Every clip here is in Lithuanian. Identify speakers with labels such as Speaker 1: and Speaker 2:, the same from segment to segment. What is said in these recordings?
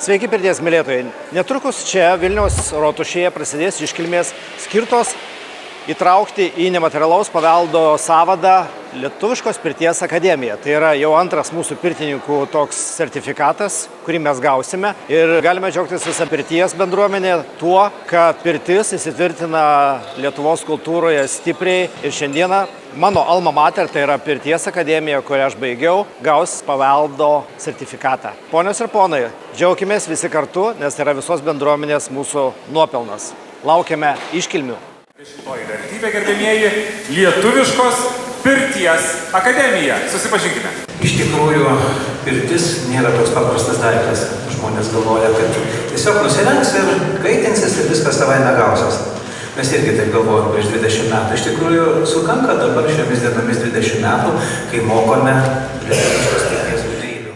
Speaker 1: Sveiki, pirties mylėtojai. Netrukus čia Vilniaus rotušėje prasidės iškilmės skirtos įtraukti į nematerialaus paveldo sąvadą Lietuviškos pirties akademiją. Tai yra jau antras mūsų pirtininkų toks sertifikatas, kurį mes gausime. Ir galime džiaugtis visą pirties bendruomenę tuo, kad pirtis įsitvirtina Lietuvos kultūroje stipriai. Ir šiandieną mano alma mater, tai yra Pirties akademija, kurią aš baigiau, gaus paveldo sertifikatą. Ponios ir ponai, džiaukimės visi kartu, nes tai yra visos bendruomenės mūsų nuopelnas. Laukiame iškilmių.
Speaker 2: Šitoji vertybė, gerbėmieji, Lietuviškos pirties akademija. Susipažinkime.
Speaker 3: Iš tikrųjų, pirtis nėra toks paprastas daiktas. Žmonės galvoja, kad tiesiog nusirengs ir kaitinsis ir viskas savaime gausis. Mes irgi taip galvojom prieš 20 metų. Iš tikrųjų, sukanka dabar šiomis dienomis 20 metų, kai mokome lietuviškos pirties gudrybių.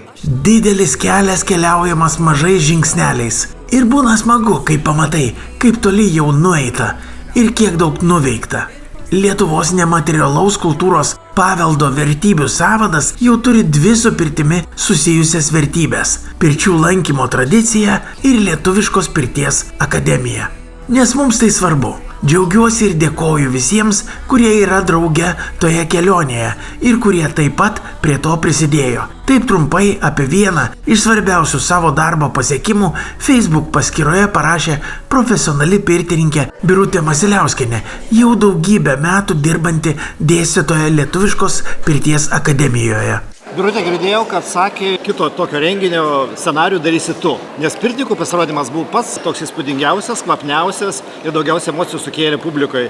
Speaker 4: Didelis kelias keliaujamas mažais žingsneliais. Ir būna smagu, kai pamatai, kaip toli jau nueita ir kiek daug nuveikta. Lietuvos nematerialaus kultūros paveldo vertybių sąvadas jau turi dvi su pirtimi susijusias vertybės – pirčių lankymo tradicija ir Lietuviškos pirties akademija. Nes mums tai svarbu. Džiaugiuosi ir dėkoju visiems, kurie yra drauge toje kelionėje ir kurie taip pat prie to prisidėjo. Taip trumpai apie vieną iš svarbiausių savo darbo pasiekimų Facebook paskyroje parašė profesionali pirtininkė Birutė Masiliauskienė, jau daugybę metų dirbanti dėstytoja Lietuviškos pirties akademijoje.
Speaker 1: Birutė, girdėjau, kad sakė, kito tokio renginio scenarijų darysi tu, nes pirtininkų pasirodymas buvo pats toks įspūdingiausias, kvapniausias ir daugiausiai emocijų sukėlė publikoje.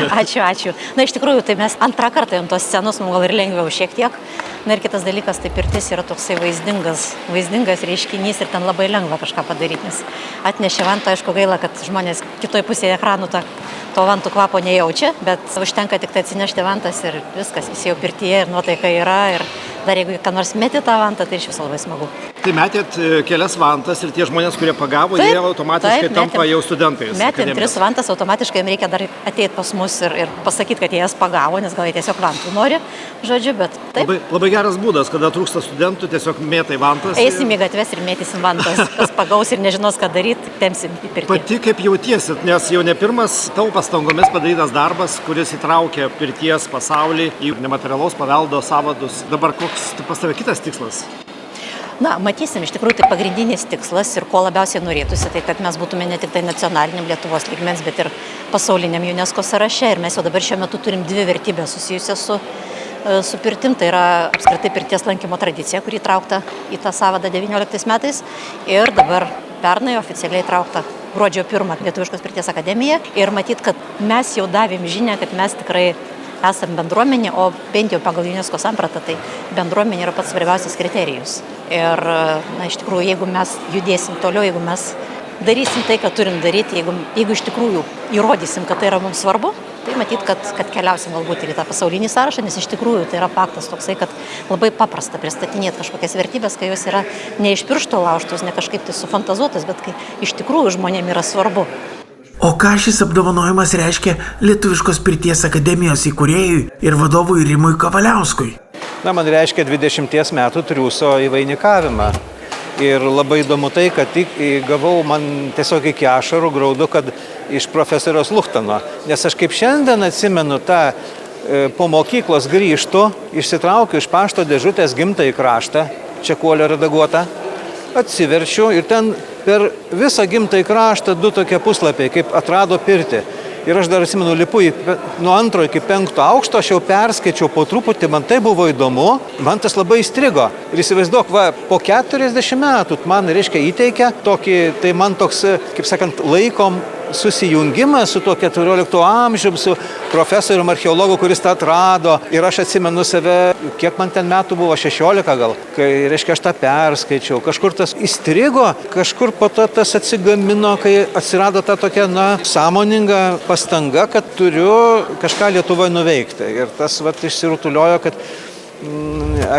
Speaker 5: Ačiū. Na, iš tikrųjų, tai mes antrą kartą ant tos scenos, mums gal ir lengviau šiek tiek. Na ir kitas dalykas, tai pirtis yra toksai vaizdingas reiškinys ir ten labai lengva kažką padaryti, nes atnešė vantą, aišku, gaila, kad žmonės kitoje pusėje ekranų to vantų kvapo nejaučia, bet užtenka tik tai atsinešti vantas ir viskas, visi jau pirtyje ir nuotaika yra ir dar jeigu ką nors meti tą vantą, tai iš viso labai smagu.
Speaker 1: Tai metėt kelias vantas ir tie žmonės, kurie pagavo, jie automatiškai tampa jau studentais.
Speaker 5: Metėm 3 vantas, automatiškai jiems reikia dar ateiti pas mus ir pasakyti, kad jie jas pagavo, nes gal jie tiesiog vantų nori, žodžiu, bet taip.
Speaker 1: Labai geras būdas, kada trūksta studentų, tiesiog mėtai vantas.
Speaker 5: Eisim į gatves ir mėtysim vantas, kas pagaus ir nežinos, ką daryti, tempsim į pirtį.
Speaker 1: Pati kaip jautiesi, nes jau ne pirmas tavo pastangomis padarytas darbas, kuris įtraukia pirties pasaulį į nematerialaus paveldo sąvadus. Dabar koks pas tave kitas tikslas?
Speaker 5: Na, matysim, iš tikrųjų tai pagrindinis tikslas ir ko labiausiai norėtųsi, tai kad mes būtume ne tik tai nacionaliniam Lietuvos lygmens, bet ir pasauliniam UNESCO sąraše. Ir mes jau dabar šiuo metu turim 2 vertybės susijusias su pirtim, tai yra apskritai pirties lankymo tradicija, kuri įtraukta į tą sąvadą 19 metais ir dabar pernai oficialiai įtraukta gruodžio 1 Lietuviškos pirties akademija. Ir matyt, kad mes jau davėm žinią, kad mes tikrai esam bendruomenė, o bent jau pagal UNESCO sampratą, tai bendruomenė yra pats svarbiausias kriterijus. Ir, na, iš tikrųjų, jeigu mes judėsim toliau, jeigu mes darysim tai, ką turim daryti, jeigu iš tikrųjų įrodysim, kad tai yra mums svarbu, tai matyt, kad keliausim galbūt ir į tą pasaulinį sąrašą, nes iš tikrųjų tai yra faktas toksai, kad labai paprasta pristatinėti kažkokias vertybės, kai jos yra ne iš piršto laužtos, ne kažkaip tai sufantazuotos, bet kai iš tikrųjų žmonėm yra svarbu.
Speaker 4: O ką šis apdovanojimas reiškia Lietuviškos pirties akademijos įkūrėjui ir vadovui Rimui Kavaliauskui?
Speaker 6: Na, man reiškia 20 metų triūso įvainikavimą. Ir labai įdomu tai, kad gavau man tiesiog iki ašarų graudu, kad iš profesoriaus Luchtano. Nes aš kaip šiandien atsimenu po mokyklos grįžtu, išsitraukiu iš pašto dėžutės Gimtąjį kraštą, Čekuolio redaguotą, atsiverčiu ir ten per visą Gimtąjį kraštą 2 tokie puslapiai, kaip atrado pirtį. Ir aš dar atsimenu, lipu nuo 2 iki 5 aukšto, aš jau perskaičiau po truputį, man tai buvo įdomu, man tas labai įstrigo. Ir įsivaizduok, po 40 metų man, reiškia, įteikia tokį, tai man toks, kaip sakant, laikom susijungimas su tuo 14 amžium, su profesorium archeologu, kuris tą atrado. Ir aš atsimenu save, kiek man ten metų buvo, 16 gal, kai, reiškia, aš tą perskaičiau. Kažkur tas įstrigo, kažkur po to tas atsigamino, kai atsirado ta tokia, sąmoninga pastanga, kad turiu kažką Lietuvoje nuveikti. Ir tas, išsirutuliojo, kad,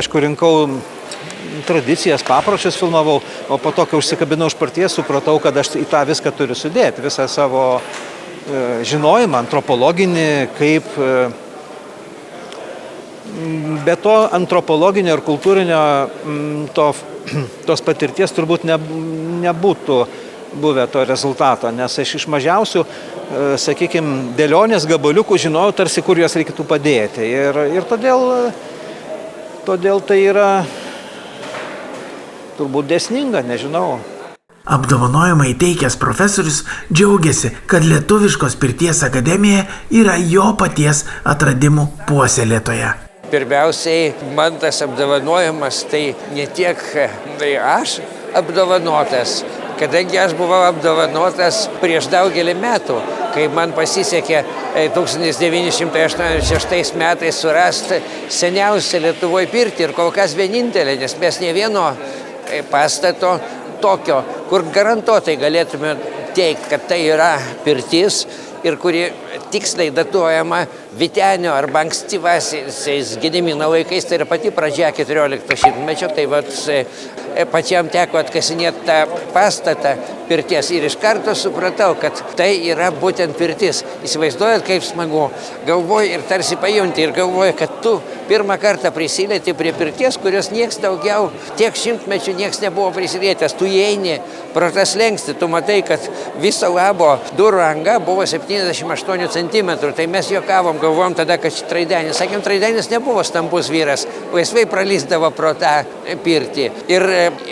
Speaker 6: aišku, rinkau tradicijas, papročius filmavau, o po to, kai užsikabinau už pirties, supratau, kad aš į tą viską turiu sudėti, visą savo žinojimą, antropologinį, kaip be to antropologinio ir kultūrinio tos patirties turbūt nebūtų buvę to rezultato, nes aš iš mažiausių, sakykime, dėlionės gabaliukų žinojau tarsi, kur juos reikėtų padėti. Ir todėl tai yra turbūt dėsninga, nežinau.
Speaker 4: Apdovanojimą įteikęs profesorius džiaugiasi, kad Lietuviškos pirties akademija yra jo paties atradimų puoselėtoja.
Speaker 7: Pirmiausiai, man tas apdovanojimas tai ne tiek aš apdovanotas, kadangi aš buvau apdovanotas prieš daugelį metų, kai man pasisekė 1986 metais surasti seniausią Lietuvoje pirtį ir kol kas vienintelė, nes mes ne vieno pastato tokio, kur garantuotai galėtume teikti, kad tai yra pirtis ir kuri tiksliai datuojama Vytenio arba ankstyvaisiais Gedimino laikais, tai yra pati pradžia 14 šimtmečio, tai pačiam teko atkasinėti tą pastatą pirties ir iš karto supratau, kad tai yra būtent pirtis. Įsivaizduojat, kaip smagu. Galvoju ir tarsi pajunti ir galvoju, kad tu pirmą kartą prisilieti prie pirties, kurios nieks daugiau tiek šimtmečių nieks nebuvo prisilietęs. Tu įeini pro tas slenkstį, tu matai, kad viso labo durų anga buvo 78 cm. Tai mes juokavom, galvojom tada, kad Traidenis. Sakėm, Traidenis nebuvo stambus vyras, laisvai pralįsdavo pro tą pirtį. Ir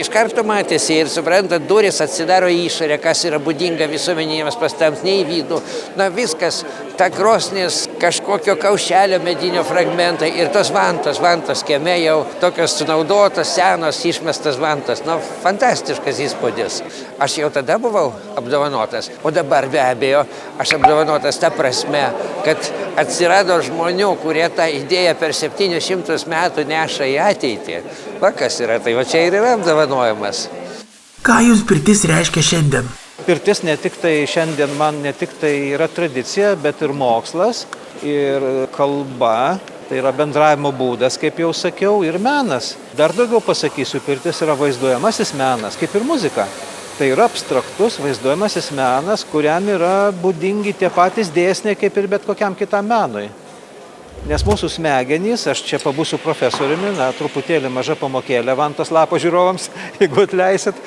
Speaker 7: iš karto matėsi ir suprantat, durys atsidaro į išorę, kas yra būdinga visuomeniniams pastams, ne į vidų. Na viskas, ta krosnis, kažkokio kaušelio medinio fragmentai ir tos vantos kieme jau tokios sunaudotos, senos, išmestas vantos. Na, fantastiškas įspūdis. Aš jau tada buvau apdovanotas, o dabar be abejo aš apdovanotas ta prasme, kad atsirado žmonių, kurie tą idėją per 700 metų neša į ateitį. Va kas yra, tai va čia ir yra apdovanojimas.
Speaker 4: Ką jums pirtis reiškia šiandien?
Speaker 6: Pirtis ne tik tai šiandien man ne tik tai yra tradicija, bet ir mokslas, ir kalba, tai yra bendravimo būdas, kaip jau sakiau, ir menas. Dar daugiau pasakysiu, pirtis yra vaizduojamasis menas, kaip ir muzika. Tai yra abstraktus vaizduojamasis menas, kuriam yra būdingi tie patys dėsniai, kaip ir bet kokiam kitam menui. Nes mūsų smegenys, aš čia pabūsiu profesoriumi, truputėlį maža pamokėlė vantos lapo žiūrovams, jeigu atleisit,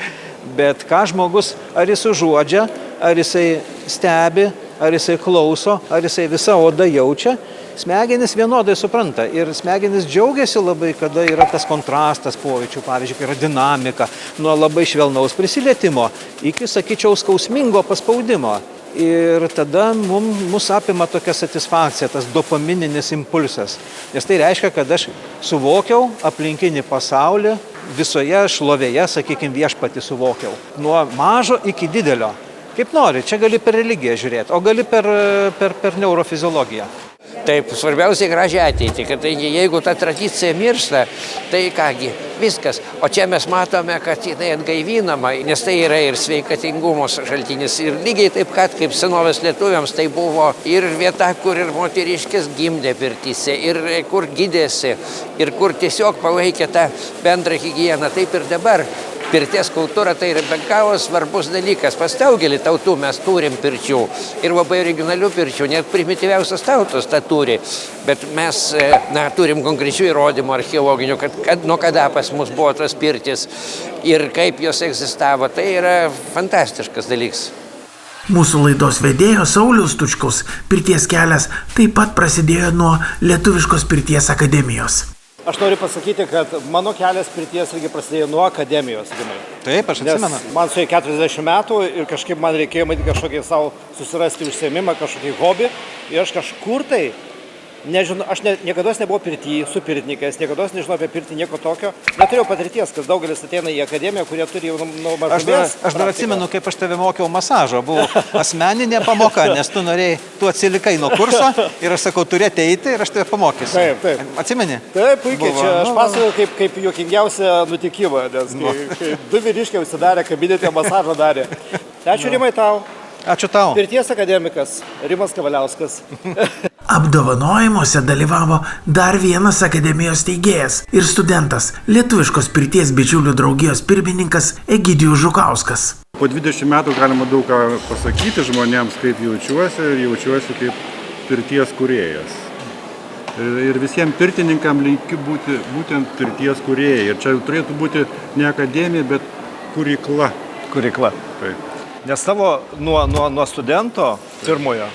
Speaker 6: bet ką žmogus, ar jis užuodžia, ar jisai stebi, ar jisai klauso, ar jisai visą odą jaučia, smegenys vienodai supranta ir smegenys džiaugiasi labai, kada yra tas kontrastas pojūčių, pavyzdžiui, kai yra dinamika, nuo labai švelnaus prisilietimo iki, sakyčiau, skausmingo paspaudimo. Ir tada mus apima tokia satisfakcija, tas dopamininis impulsas. Nes tai reiškia, kad aš suvokiau aplinkinį pasaulį, visoje šlovėje, sakykime, viešpatį suvokiau. Nuo mažo iki didelio. Kaip nori, čia gali per religiją žiūrėti, o gali per neurofiziologiją.
Speaker 7: Taip, svarbiausiai gražią ateitį, kad jeigu ta tradicija miršta, tai kągi, viskas. O čia mes matome, kad jinai atgaivinama, nes tai yra ir sveikatingumo šaltinis. Ir lygiai taip, kaip senovės lietuviams, tai buvo ir vieta, kur ir moteriškės gimdė pirtyse, ir kur gydėsi, ir kur tiesiog palaikė tą bendrą higieną. Taip ir dabar. Pirties kultūra tai yra be galo svarbus dalykas. Pas daugelį tautų mes turim pirčių ir labai originalių pirčių, net primityviausios tautos tą turi. Bet mes turim konkrečių įrodymų archeologinių, kad nuo kada pas mus buvo tos pirtis ir kaip jos egzistavo. Tai yra fantastiškas dalykas.
Speaker 4: Mūsų laidos vedėjo Sauliaus Tučkaus pirties kelias taip pat prasidėjo nuo Lietuviškos pirties akademijos.
Speaker 1: Aš noriu pasakyti, kad mano kelias pirties irgi prasidėjo nuo akademijos.
Speaker 6: Taip, aš atsimenu.
Speaker 1: Nes man suėjo 40 metų ir kažkaip man reikėjo matyti kažkokį savo susirasti užsiėmimą, kažkokį hobį. Ir aš kažkur tai, nežinau, aš niekada nebuvau pirty su pirtininkais, niekada nežinau apie pirtį, nieko tokio. Neturėjau patirties, kad daugelis ateina į akademiją, kurie turi jau nuo mažumės.
Speaker 6: Aš dar atsimenu, kaip aš tave mokiau masažo. Buvo asmeninė pamoka, nes tu atsilikai nuo kurso ir aš sakau, turi ateiti ir aš tave pamokysiu.
Speaker 1: Taip.
Speaker 6: Atsimeni?
Speaker 1: Taip, puikiai. Čia aš pasakoju kaip juokingiausią nutikimą, nes kai du vyriškiai užsidarė kabinete, masažą darė. Ačiū Rimai tau.
Speaker 6: Ačiū tau.
Speaker 1: Pirties akademikas Rimas Kavaliauskas.
Speaker 4: Apdovanojimuose dalyvavo dar vienas akademijos steigėjas ir studentas, Lietuviškos pirties bičiulių draugijos pirmininkas Egidijus Žukauskas.
Speaker 8: Po 20 metų galima daug ką pasakyti žmonėms, kaip jaučiuosi kaip pirties kūrėjas. Ir visiems pirtininkam linkiu būti būtent pirties kūrėjai. Ir čia turėtų būti ne akademija, bet kurykla.
Speaker 1: Kurykla.
Speaker 8: Taip.
Speaker 1: Nes tavo nuo studento pirmojo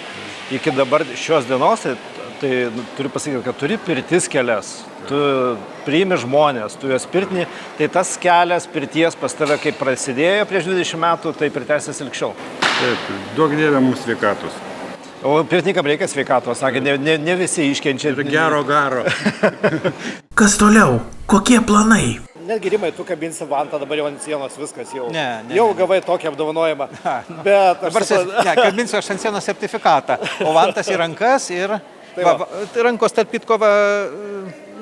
Speaker 1: iki dabar šios dienos, tai turiu pasakyti, kad turi pirtis kelias. Tu priimi žmonės, tu juos pirtini, tai tas kelias pirties pas tave, kaip prasidėjo prieš 20 metų, tai pritęsis ilgšiau.
Speaker 8: Taip, duok Dieve mums sveikatos.
Speaker 1: O pirtininkam reikia sveikatos, sakė, ne visi iškenčia.
Speaker 8: Ir gero garo.
Speaker 4: Kas toliau? Kokie planai?
Speaker 1: Netgi Rimai, tu kabinsi vantą, dabar jau ant sienos viskas jau.
Speaker 6: Ne.
Speaker 1: Jau gavai tokį apdovanojimą. Bet
Speaker 6: Dabar kabinsiu aš ant sienos sertifikatą, o vantas į rankas ir rankos tarp kitko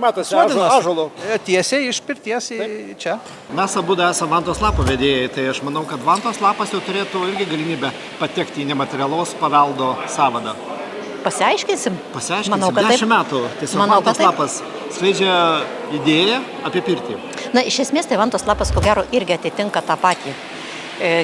Speaker 1: matosi ąžuolu.
Speaker 6: Tiesiai iš pirties į čia.
Speaker 1: Mes abu esame vantos lapo vedėjai, tai aš manau, kad vantos lapas jau turėtų irgi galimybę patekti į nematerialaus paveldo sąvadą.
Speaker 5: Pasiaiškinsim?
Speaker 1: Manau, kad 10 metų. Tiesiog vantos lapas skleidžia idėją apie pirtį.
Speaker 5: Na, iš esmės, tai vantos lapas, ko gero, irgi atitinka tą patį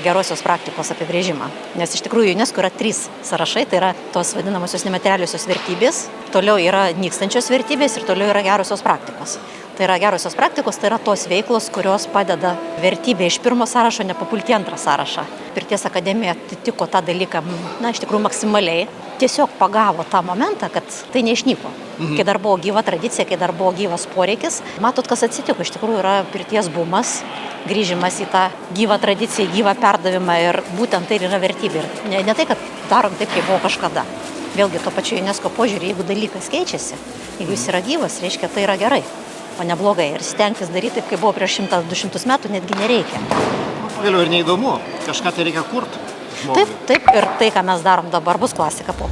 Speaker 5: gerosios praktikos apibrėžimą. Nes iš tikrųjų UNESCO yra 3 sąrašai, tai yra tos vadinamosios nematerialiosios vertybės, toliau yra nykstančios vertybės ir toliau yra gerosios praktikos. Tai yra gerosios praktikos, tai yra tos veiklos, kurios padeda vertybė iš pirmo sąrašo nepapulti antrą sąrašą. Pirties akademija atitiko tą dalyką, na, iš tikrųjų maksimaliai, tiesiog pagavo tą momentą, kad tai neišnyko. Kai dar buvo gyva tradicija, kai dar buvo gyvas poreikis, matot, kas atsitiko, iš tikrųjų yra pirties bumas, grįžimas į tą gyvą tradiciją, gyvą perdavimą ir būtent tai yra vertybė. Ir ne tai, kad darom taip, kaip buvo kažkada. Vėlgi, to pačiu UNESCO požiūrį, jeigu dalykas keičiasi, jeigu jis yra gyvas, reiškia, tai yra gerai, o ne blogai. Ir stengtis daryti taip, kaip buvo prieš 100-200 metų, netgi nereikia.
Speaker 1: Vėliau ir neįdomu, kažką tai reikia kurti.
Speaker 5: Taip, ir tai, ką mes darom dabar, bus klasika po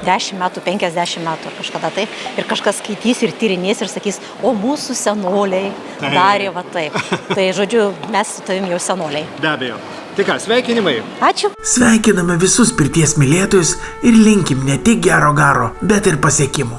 Speaker 5: 10 metų, 50 metų ar kažkada tai. Ir kažkas skaitys ir tyrinės ir sakys, o mūsų senoliai darė va taip. Tai, žodžiu, mes su tavim jau senoliai.
Speaker 1: Be abejo. Tai ką, sveikinimai.
Speaker 5: Ačiū.
Speaker 4: Sveikiname visus pirties mylėtojus ir linkim ne tik gero garo, bet ir pasiekimų.